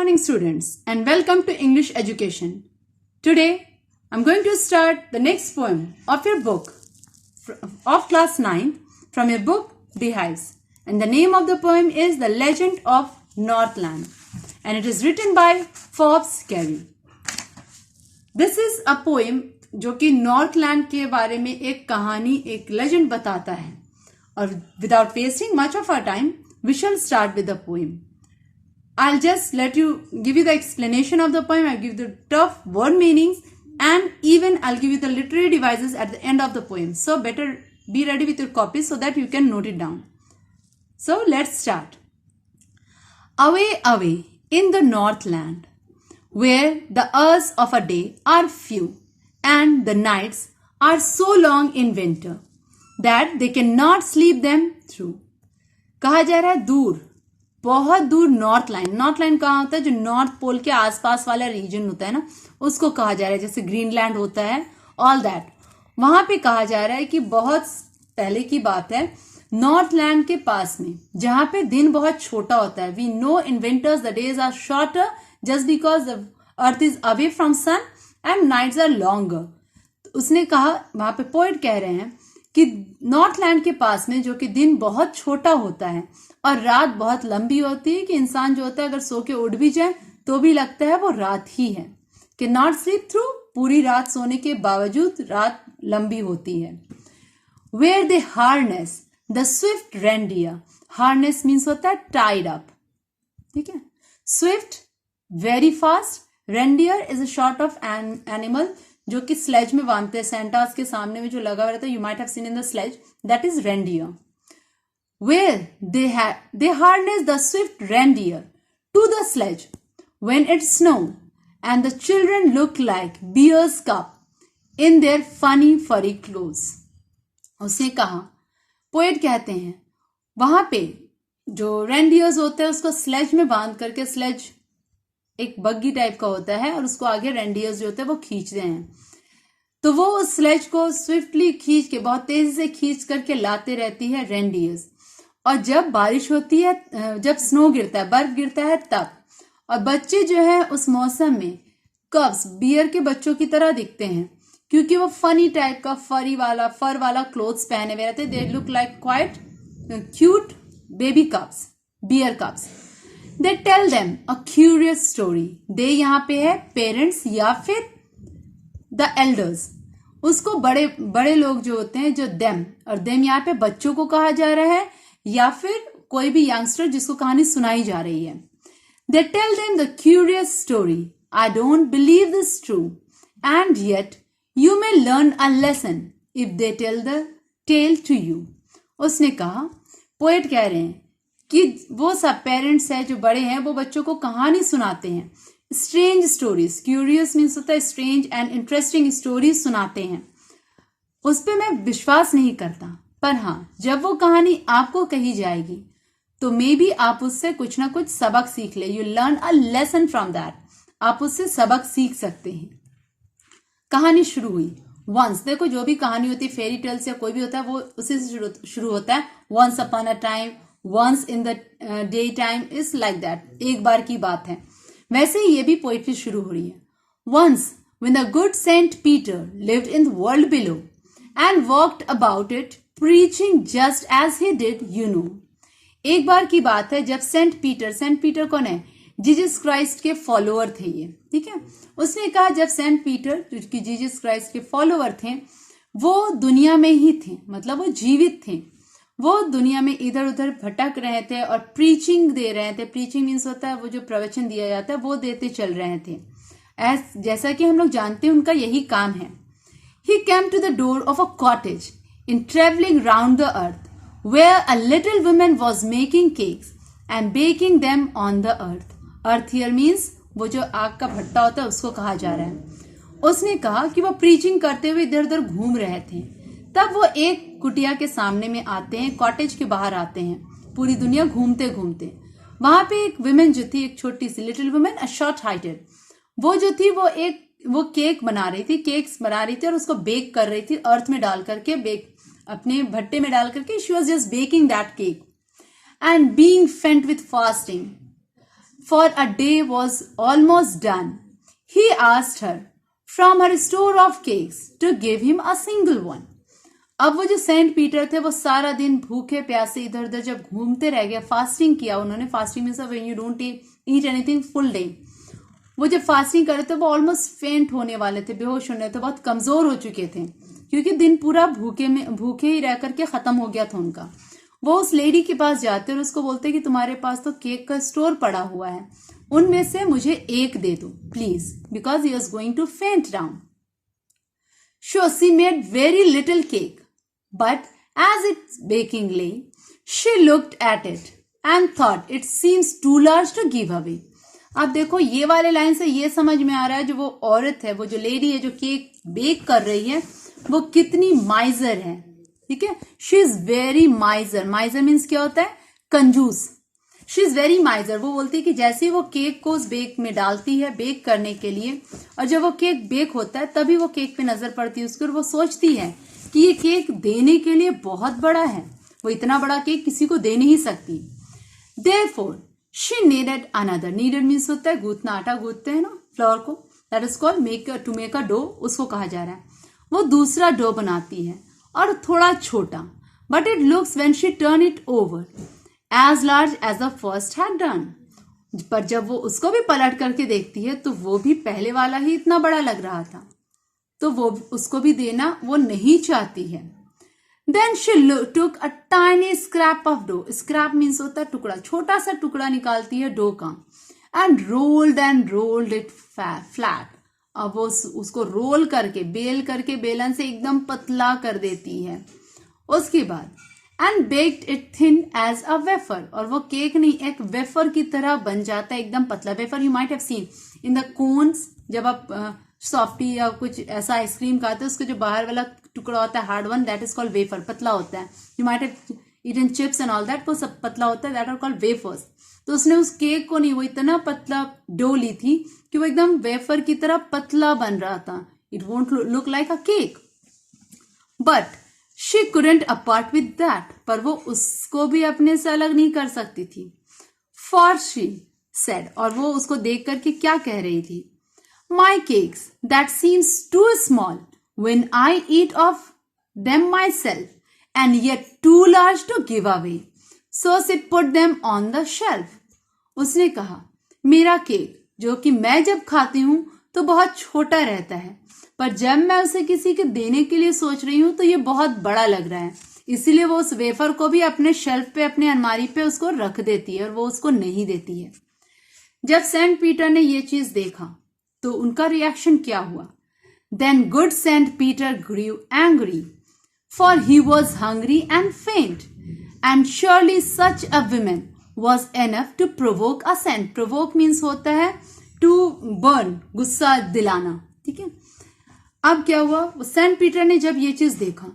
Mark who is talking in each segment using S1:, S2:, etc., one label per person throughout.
S1: morning, students, and welcome to English Education. Today, I'm going to start the next poem of your book of class 9 from your book Beehives. And the name of the poem is The Legend of Northland, and it is written by Forbes Carey. This is a poem जो कि Northland के बारे में एक कहानी, एक legend बताता है. और without wasting much of our time, we shall start with the poem. I'll just give you the explanation of the poem. I'll give the tough word meanings, and even I'll give you the literary devices at the end of the poem. So better be ready with your copies so that you can note it down. So let's start. Away, away in the Northland, where the hours of a day are few and the nights are so long in winter that they cannot sleep them through. कहा जा रहा है दूर, बहुत दूर Northland. Northland कहाँ होता है? जो नॉर्थ पोल के आसपास वाला रीजन होता है ना, उसको कहा जा रहा है. जैसे ग्रीनलैंड होता है, ऑल दैट. वहां पे कहा जा रहा है कि बहुत पहले की बात है, नॉर्थलैंड के पास में, जहां पे दिन बहुत छोटा होता है. We know in winters the days are shorter just because the earth is away from sun and nights are longer. उसने कहा, वहां पे पोएट कह रहे हैं कि नॉर्थलैंड के पास में जो कि दिन बहुत छोटा होता है और रात बहुत लंबी होती है, कि इंसान जो होता है अगर सो के उठ भी जाए तो भी लगता है वो रात ही है. कि नॉट स्लीप थ्रू, पूरी रात सोने के बावजूद रात लंबी होती है. Where they harness the swift reindeer. Harness means होता है टाइड अप. ठीक है. Swift very fast, reindeer is a sort of animal जो कि स्लेज में बांधते हैं. सेंटास के सामने में जो लगा हुआ रहता है, you might have seen in the sledge, that is reindeer. Where they harness the swift reindeer to the sledge when it snows, and the children look like bear's cub in their funny furry clothes. उसने कहा, poet कहते हैं, वहां पे जो reindeers होते हैं उसको स्लेज में बांध करके, स्लेज एक बग्गी टाइप का होता है और उसको आगे रेंडियर्स जो होते हैं वो खींचते हैं. तो वो उस स्लेज को स्विफ्टली खींच के, बहुत तेजी से खींच करके लाते रहती है रेंडियर्स. और जब बारिश होती है, जब स्नो गिरता है, बर्फ गिरता है तब, और बच्चे जो है उस मौसम में कब्स, बियर के बच्चों की तरह दिखते हैं, क्योंकि वो फनी टाइप का फर वाला क्लोथ्स पहने हुए रहते हैं. They look like quite cute baby cubs, bear cubs. They tell them a curious story. They यहाँ पे है पेरेंट्स या फिर द एल्डर्स. उसको बड़े बड़े लोग जो होते हैं, जो देम, और देम यहाँ पे बच्चों को कहा जा रहा है या फिर कोई भी यंगस्टर जिसको कहानी सुनाई जा रही है. They tell them the curious story. I don't believe this true, and yet you may learn a lesson if they tell the tale to you. उसने कहा, पोएट कह रहे हैं कि वो सब पेरेंट्स है जो बड़े हैं, वो बच्चों को कहानी सुनाते हैं. स्ट्रेंज स्टोरीज, क्यूरियस मीन्स होता है स्ट्रेंज एंड इंटरेस्टिंग स्टोरीज सुनाते हैं. उस पर मैं विश्वास नहीं करता, पर हाँ, जब वो कहानी आपको कही जाएगी तो मे बी आप उससे कुछ ना कुछ सबक सीख ले. You learn a lesson from that. आप उससे सबक सीख सकते हैं. कहानी शुरू हुई. वंस, देखो जो भी कहानी होती है, फेरी टेल्स या कोई भी होता है, वो उसी से शुरू होता है. Once upon a time, once in the day time, is like that. एक बार की बात है. वैसे ही ये भी पोइट्री शुरू हो रही है. Once when the good saint Peter lived in the world below and walked about it preaching just as he did, you know. एक बार की बात है जब सेंट पीटर कौन है? जीसस क्राइस्ट के फॉलोअर थे ये. ठीक है. उसने कहा जब सेंट पीटर, जो कि जीसस क्राइस्ट के फॉलोअर थे, वो दुनिया में ही थे, मतलब वो जीवित थे, वो दुनिया में इधर उधर भटक रहे थे और प्रीचिंग दे रहे थे. प्रीचिंग मीन्स होता है वो जो प्रवचन दिया जाता है वो देते चल रहे थे. जैसा कि हम लोग जानते हैं उनका यही काम है. He came to the door of a cottage in traveling round the earth, where a little woman was making cakes and baking them on the earth. Earth here means वो जो आग का भट्टा होता है उसको कहा जा रहा है. उसने कहा कि वो प्रीचिंग करते हुए इधर उधर घूम रहे थे. तब वो एक कुटिया के सामने में आते हैं, कॉटेज के बाहर आते हैं, पूरी दुनिया घूमते घूमते. वहां पे एक वुमेन जो थी, एक छोटी सी little women, a short heighted, वो जो थी वो केक बना रही थी, केक्स बना रही थी और उसको बेक कर रही थी, अर्थ में डाल करके, बेक अपने भट्टे में डाल करके. She was just baking that cake and being faint with fasting. for a day was almost done, he asked her from her store of cakes to give him a single one. अब वो जो Saint Peter थे वो सारा दिन भूखे प्यासे इधर उधर जब घूमते रह गए, फास्टिंग किया उन्होंने. Fasting means when you don't eat anything full day. वो जब फास्टिंग कर रहे थे वो ऑलमोस्ट फेंट होने वाले थे, बेहोश होने थे, बहुत कमजोर हो चुके थे क्योंकि दिन पूरा भूखे ही रह करके खत्म हो गया था उनका. वो उस लेडी के पास जाते और उसको बोलते कि तुम्हारे पास तो केक का स्टोर पड़ा हुआ है, उनमें से मुझे एक दे दो please, because he was going to faint down. So she made very little cake, but as its baking lay, she looked at it and thought it seems too large to give away. अब देखो ये वाले line से ये समझ में आ रहा है जो वो औरत है, वो जो लेडी है जो केक बेक कर रही है, वो कितनी माइजर है. ठीक है, शी इज वेरी माइजर. माइजर मीन्स क्या होता है? कंजूस. She is very माइजर. वो बोलती है कि जैसे ही वो केक को उस बेक में डालती है बेक करने के लिए, और जब वो केक बेक होता है तभी वो केक पे नजर पड़ती है उसकी और वो सोचती है कि ये केक देने के लिए बहुत बड़ा है, वो इतना बड़ा केक किसी को दे नहीं सकती. Therefore, she needed another. Needed means होता है गूंथना, आटा गूंथते हैं ना फ्लोर को, that is called to make a dough, उसको कहा जा रहा है. वो दूसरा डो बनाती है और थोड़ा छोटा, but it looks when she turn it over as large as the first had done. पर जब वो उसको भी पलट करके देखती है तो वो भी पहले वाला ही इतना बड़ा लग रहा था, तो वो उसको भी देना वो नहीं चाहती है. Then she took a tiny scrap of dough. Scrap means होता है टुकड़ा, छोटा सा टुकड़ा निकालती है डो का, and rolled it flat. अब वो उसको रोल करके बेल करके बेलन से एकदम पतला कर देती है. उसके बाद and baked it thin as a wafer. और वो केक नहीं एक वेफर की तरह बन जाता है, एकदम पतला. Wafer you might have seen in the cones, जब आप सॉफ्टी या कुछ ऐसा आइसक्रीम खाते हैं उसका जो बाहर वाला टुकड़ा होता है hard one, that is called wafer, पतला होता है. You might have eaten chips and all that, वो सब पतला होता है, दैट आर कॉल्ड वेफर्स. तो उसने उस केक को नहीं, वो इतना पतला डो ली थी कि वो एकदम वेफर की तरह पतला बन रहा था. It won't look like a cake, but she couldn't apart with that. पर वो उसको भी अपने से अलग नहीं कर सकती थी. For she said, और वो उसको देख करके क्या कह रही थी? My cakes that seems too small when I eat of them myself, and yet too large to give away. So she put them on the shelf. उसने कहा मेरा केक जो कि मैं जब खाती हूं तो बहुत छोटा रहता है, पर जब मैं उसे किसी के देने के लिए सोच रही हूं तो ये बहुत बड़ा लग रहा है, इसीलिए वो उस वेफर को भी अपने शेल्फ पे, अपने अलमारी पे उसको रख देती है और वो उसको नहीं देती है. जब सेंट पीटर ने ये चीज देखा तो उनका रिएक्शन क्या हुआ? Then good Saint Peter grew angry, for he was hungry and faint, and surely such a woman was enough to provoke a saint. Provoke means होता है to burn, गुस्सा दिलाना. ठीक है, अब क्या हुआ? वो सेंट पीटर ने जब ये चीज देखा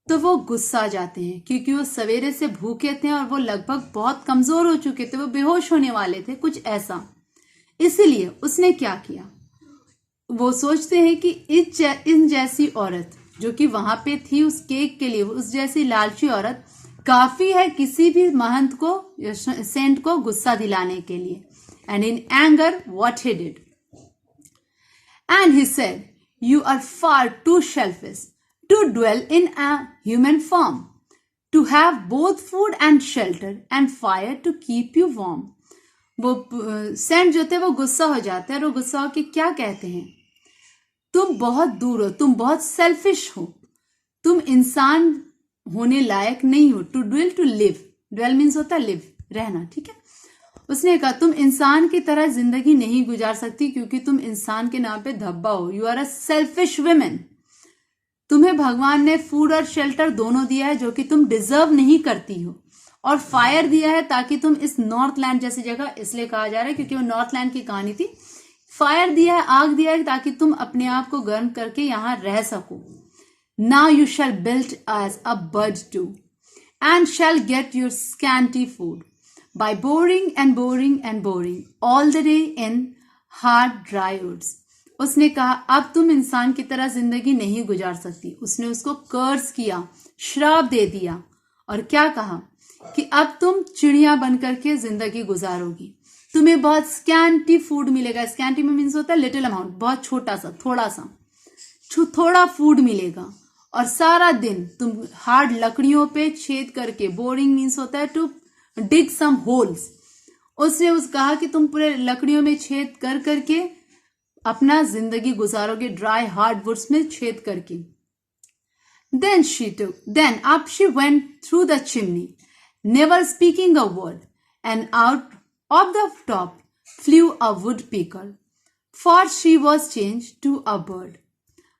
S1: तो वो गुस्सा जाते हैं क्योंकि वो सवेरे से भूखे थे और वो लगभग बहुत कमजोर हो चुके थे, वो बेहोश होने वाले थे, कुछ ऐसा. इसीलिए उसने क्या किया? वो सोचते हैं कि इन जैसी औरत जो कि वहां पे थी उस केक के लिए, उस जैसी लालची औरत काफी है किसी भी महंत को, सेंट को गुस्सा दिलाने के लिए. And in anger what he did, and he said you are far too selfish to dwell in a human form, to have both food and shelter and fire to keep you warm. वो Saint जो थे वो गुस्सा हो जाते हैं और वो गुस्सा होकर क्या कहते हैं? तुम बहुत दूर हो, तुम बहुत सेल्फिश हो, तुम इंसान होने लायक नहीं हो. To dwell, to live, dwell means होता है लिव, रहना. ठीक है, उसने कहा तुम इंसान की तरह जिंदगी नहीं गुजार सकती क्योंकि तुम इंसान के नाम पे धब्बा हो. You are a selfish women. तुम्हें भगवान ने फूड और शेल्टर दोनों दिया है जो कि तुम डिजर्व नहीं करती हो, और फायर दिया है ताकि तुम इस नॉर्थलैंड जैसी जगह, इसलिए कहा जा रहा है क्योंकि वो नॉर्थलैंड की कहानी थी. फायर दिया है, आग दिया है ताकि तुम अपने आप को गर्म करके यहां रह सको. Now you shall build as a bird do and shall get your scanty food by boring and boring and boring all the day in hard dry woods. उसने कहा अब तुम इंसान की तरह जिंदगी नहीं गुजार सकती. उसने उसको कर्स किया, श्राप दे दिया, और क्या कहा कि अब तुम चिड़िया बन करके जिंदगी गुजारोगी. तुम्हें बहुत स्कैंटी फूड मिलेगा। स्कैंटी में मीन्स होता है लिटिल अमाउंट, बहुत छोटा सा, थोड़ा सा, थोड़ा फूड मिलेगा। और सारा दिन तुम हार्ड लकड़ियों पे छेद करके, बोरिंग मीन्स होता है टू डिग सम होल्स, उसने कहा कि तुम पूरे लकड़ियों में छेद कर करके अपना जिंदगी गुजारोगे, ड्राई हार्ड वुड्स में छेद करके। Then up she went through the chimney, never speaking a word, and out of the top flew a woodpecker, for she was changed to a bird.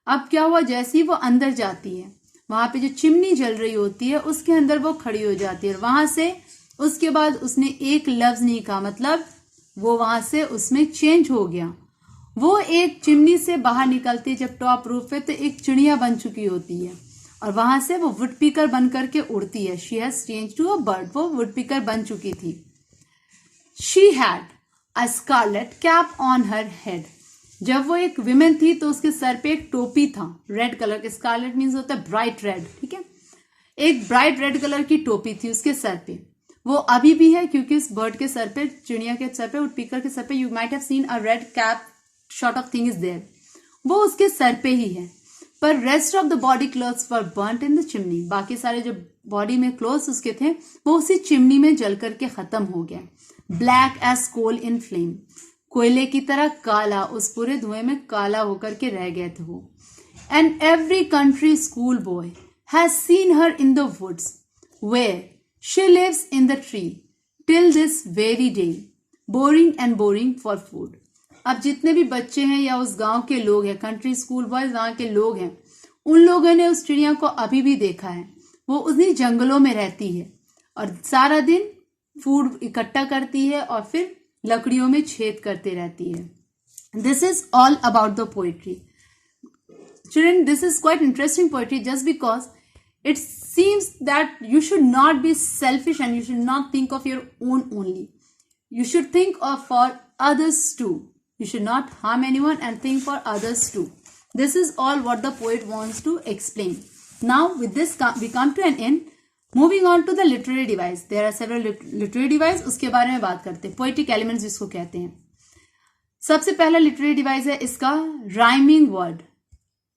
S1: अब क्या हुआ, जैसे ही वो अंदर जाती है, वहां पे जो चिमनी जल रही होती है उसके अंदर वो खड़ी हो जाती है, और वहां से उसके बाद उसने एक लफ्ज नहीं कहा, मतलब वो वहां से उसमें चेंज हो गया। वो एक चिमनी से बाहर निकलती है जब टॉप रूफ पे, तो एक चिड़िया बन चुकी होती है, और वहां से वो वुडपीकर बन करके उड़ती है। She has change to a bird, वो वुडपीकर बन चुकी थी। She had a scarlet cap on her head, जब वो एक विमेन थी तो उसके सर पे एक टोपी था रेड कलर के। स्कारलेट मीन्स होता है ब्राइट रेड, ठीक है, एक ब्राइट रेड कलर की टोपी थी उसके सर पे। वो अभी भी है, क्योंकि इस बर्ड के सर पे, चिड़िया के सर पे, वुडपीकर के सर पे, you might have seen a red cap short of thing is there, वो उसके सर पे ही है। पर rest of the body clothes were burnt in the chimney, बाकी सारे जो बॉडी में क्लोथ्स उसके थे वो उसी चिमनी में जल करके खत्म हो गया। ब्लैक एज कोल इन फ्लेम, कोयले की तरह काला, उस पूरे धुएं में काला होकर के रह गए थे वो। And every country school boy has seen her in the woods where she lives in the tree till this very day, boring and boring for food. अब जितने भी बच्चे हैं या उस गांव के लोग हैं, कंट्री स्कूल बॉयज गांव के लोग हैं, उन लोगों ने उस चिड़िया को अभी भी देखा है। वो उन्हीं जंगलों में रहती है और सारा दिन फूड इकट्ठा करती है और फिर लकड़ियों में छेद करते रहती है। This is all about the poetry. Children, this is quite interesting poetry just because it seems that you should not be selfish and you should not think of your own only. You should think of for others too. You should not harm anyone and think for others too. This is all what the poet wants to explain. Now with this we come to an end. Moving on to the literary device. There are several literary device. उसके बारे में बात करते हैं. Poetic elements जिसको कहते हैं. सबसे पहला literary device है इसका rhyming word.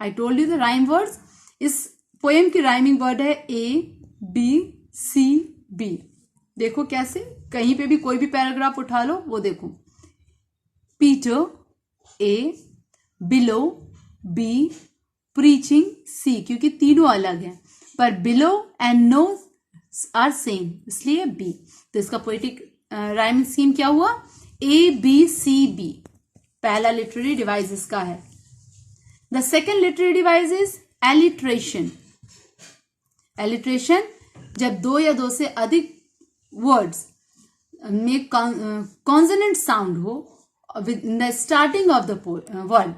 S1: I told you the rhyme words. इस poem की rhyming word है A, B, C, B. देखो कैसे, कहीं पे भी कोई भी पैराग्राफ उठा लो, वो देखो. Peter, A, below, B, preaching, C, क्योंकि तीनों अलग हैं, पर below and no are same, इसलिए B. तो इसका poetic rhyming scheme क्या हुआ? A, B, C, B. पहला literary device इसका है. The second literary device is alliteration. Alliteration जब दो या दो से अधिक words में consonant sound हो in the starting of the word.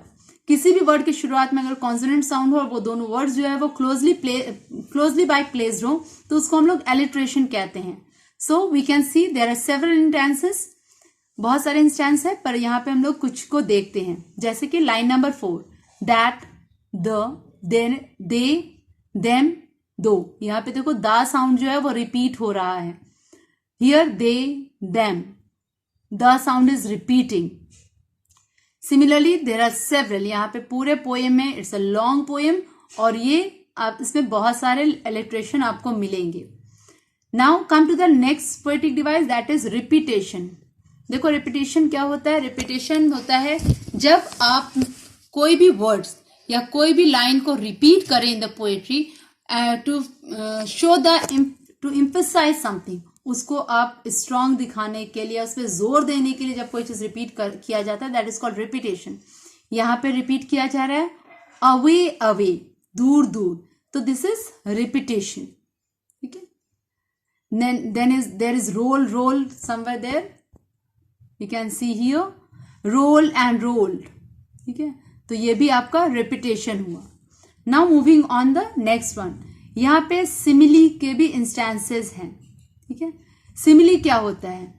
S1: किसी भी वर्ड की शुरुआत में अगर कॉन्सोनेंट साउंड हो और वो दोनों वर्ड्स जो है वो क्लोजली बाय प्लेस्ड हो, तो उसको हम लोग एलिट्रेशन कहते हैं. So we can see there are several instances, बहुत सारे इंस्टेंस है, पर यहाँ पे हम लोग कुछ को देखते हैं. जैसे कि line number 4, that, the, they, them, दो. यहाँ पे देखो द साउंड जो है वो रिपीट हो रहा है. Here they, them, the sound is repeating. Similarly there are several, यहाँ पे पूरे पोएम में, इट्स अ लॉन्ग पोएम और ये आप इसमें बहुत सारे एलिट्रेशन आपको मिलेंगे. Now come to the next poetic device, that is repetition. देखो रिपीटेशन क्या होता है? रिपीटेशन होता है जब आप कोई भी वर्ड्स या कोई भी लाइन को रिपीट करें in the poetry to show the to emphasise something. उसको आप स्ट्रांग दिखाने के लिए, उस पर जोर देने के लिए जब कोई चीज रिपीट किया जाता है, दैट इज कॉल्ड रिपीटेशन. यहाँ पे रिपीट किया जा रहा है अवे अवे, दूर दूर, तो दिस इज रिपीटेशन. ठीक है. There is roll roll somewhere there, you can see here roll and rolled. ठीक है, तो ये भी आपका रिपीटेशन हुआ. Now moving on the next one. यहाँ पे सिमिली के भी इंस्टेंसेस हैं. ठीक है. सिमिली क्या होता है?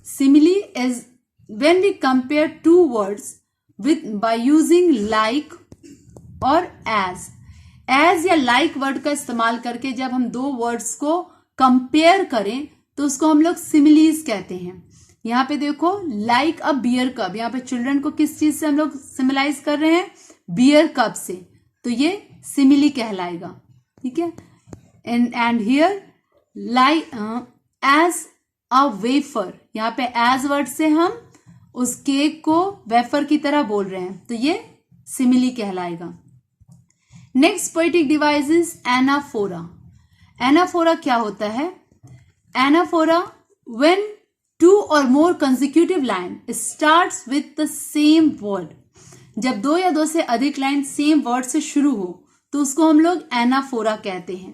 S1: Simile is when we compare two words with by using like और एज. एज या लाइक वर्ड का इस्तेमाल करके जब हम दो वर्ड्स को कंपेयर करें तो उसको हम लोग सिमिलीज कहते हैं। यहाँ पे देखो लाइक अ बियर कप, यहाँ पे चिल्ड्रन को किस चीज से हम लोग सिमिलाइज कर रहे हैं, बियर कप से, तो ये सिमिली कहलाएगा। ठीक है, and here like as a wafer, यहाँ पे एज वर्ड से हम उस केक को वेफर की तरह बोल रहे हैं, तो ये सिमिली कहलाएगा। Next poetic device is anaphora. Anaphora क्या होता है? एनाफोरा व्हेन टू और more consecutive line starts with the same word, जब दो या दो से अधिक लाइन सेम वर्ड से शुरू हो तो उसको हम लोग एनाफोरा कहते हैं।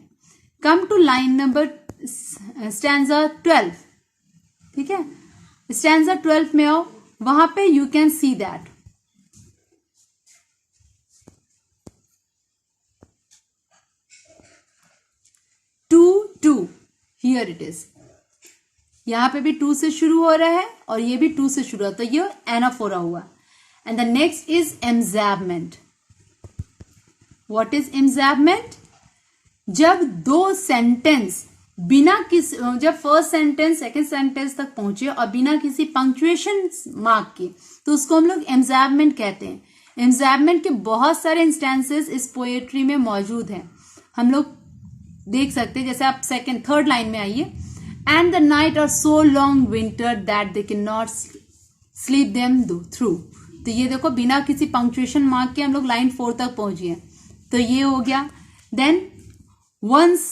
S1: Come to line number stanza 12। ठीक है, स्टैंजा 12 में आओ, वहां पे you can see that to here it is, यहां पे भी टू से शुरू हो रहा है और ये भी टू से शुरू होता है, ये एनाफोरा हुआ। And the next is enjambment. What is enjambment? जब दो सेंटेंस बिना किसी, जब फर्स्ट सेंटेंस सेकंड सेंटेंस तक पहुंचे और बिना किसी पंक्चुएशन मार्क के, तो उसको हम लोग एम्जैबमेंट कहते हैं। एम्जैबमेंट के बहुत सारे इंस्टेंसेस इस पोएट्री में मौजूद हैं, हम लोग देख सकते हैं। जैसे आप सेकंड थर्ड लाइन में आइए, and the night are so long winter that they can not sleep them through, तो ये देखो बिना किसी पंक्चुएशन मार्क के हम लोग लाइन 4 तक पहुंचे हैं, तो ये हो गया। Then once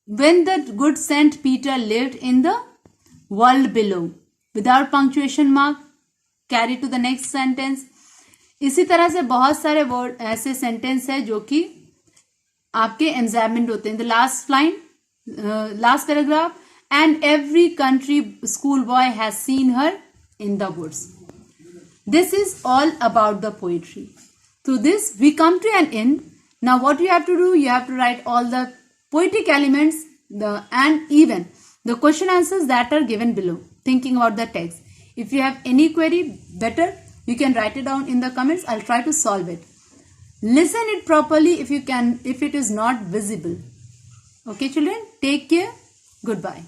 S1: when the good saint Peter lived in the world below, without punctuation mark, carry to the next sentence. इसी तरह से बहुत सारे वर्ड ऐसे सेंटेंस है जो कि आपके एम्जैबमेंट होते हैं। The last line, last paragraph, and every country school boy has seen her in the woods. This is all about the poetry. Through this, we come to an end. Now, what you have to do, you have to write all the poetic elements and even the question answers that are given below, thinking about the text. If you have any query, better, you can write it down in the comments. I'll try to solve it. Listen it properly if you can, if it is not visible. Okay, children, take care. Goodbye.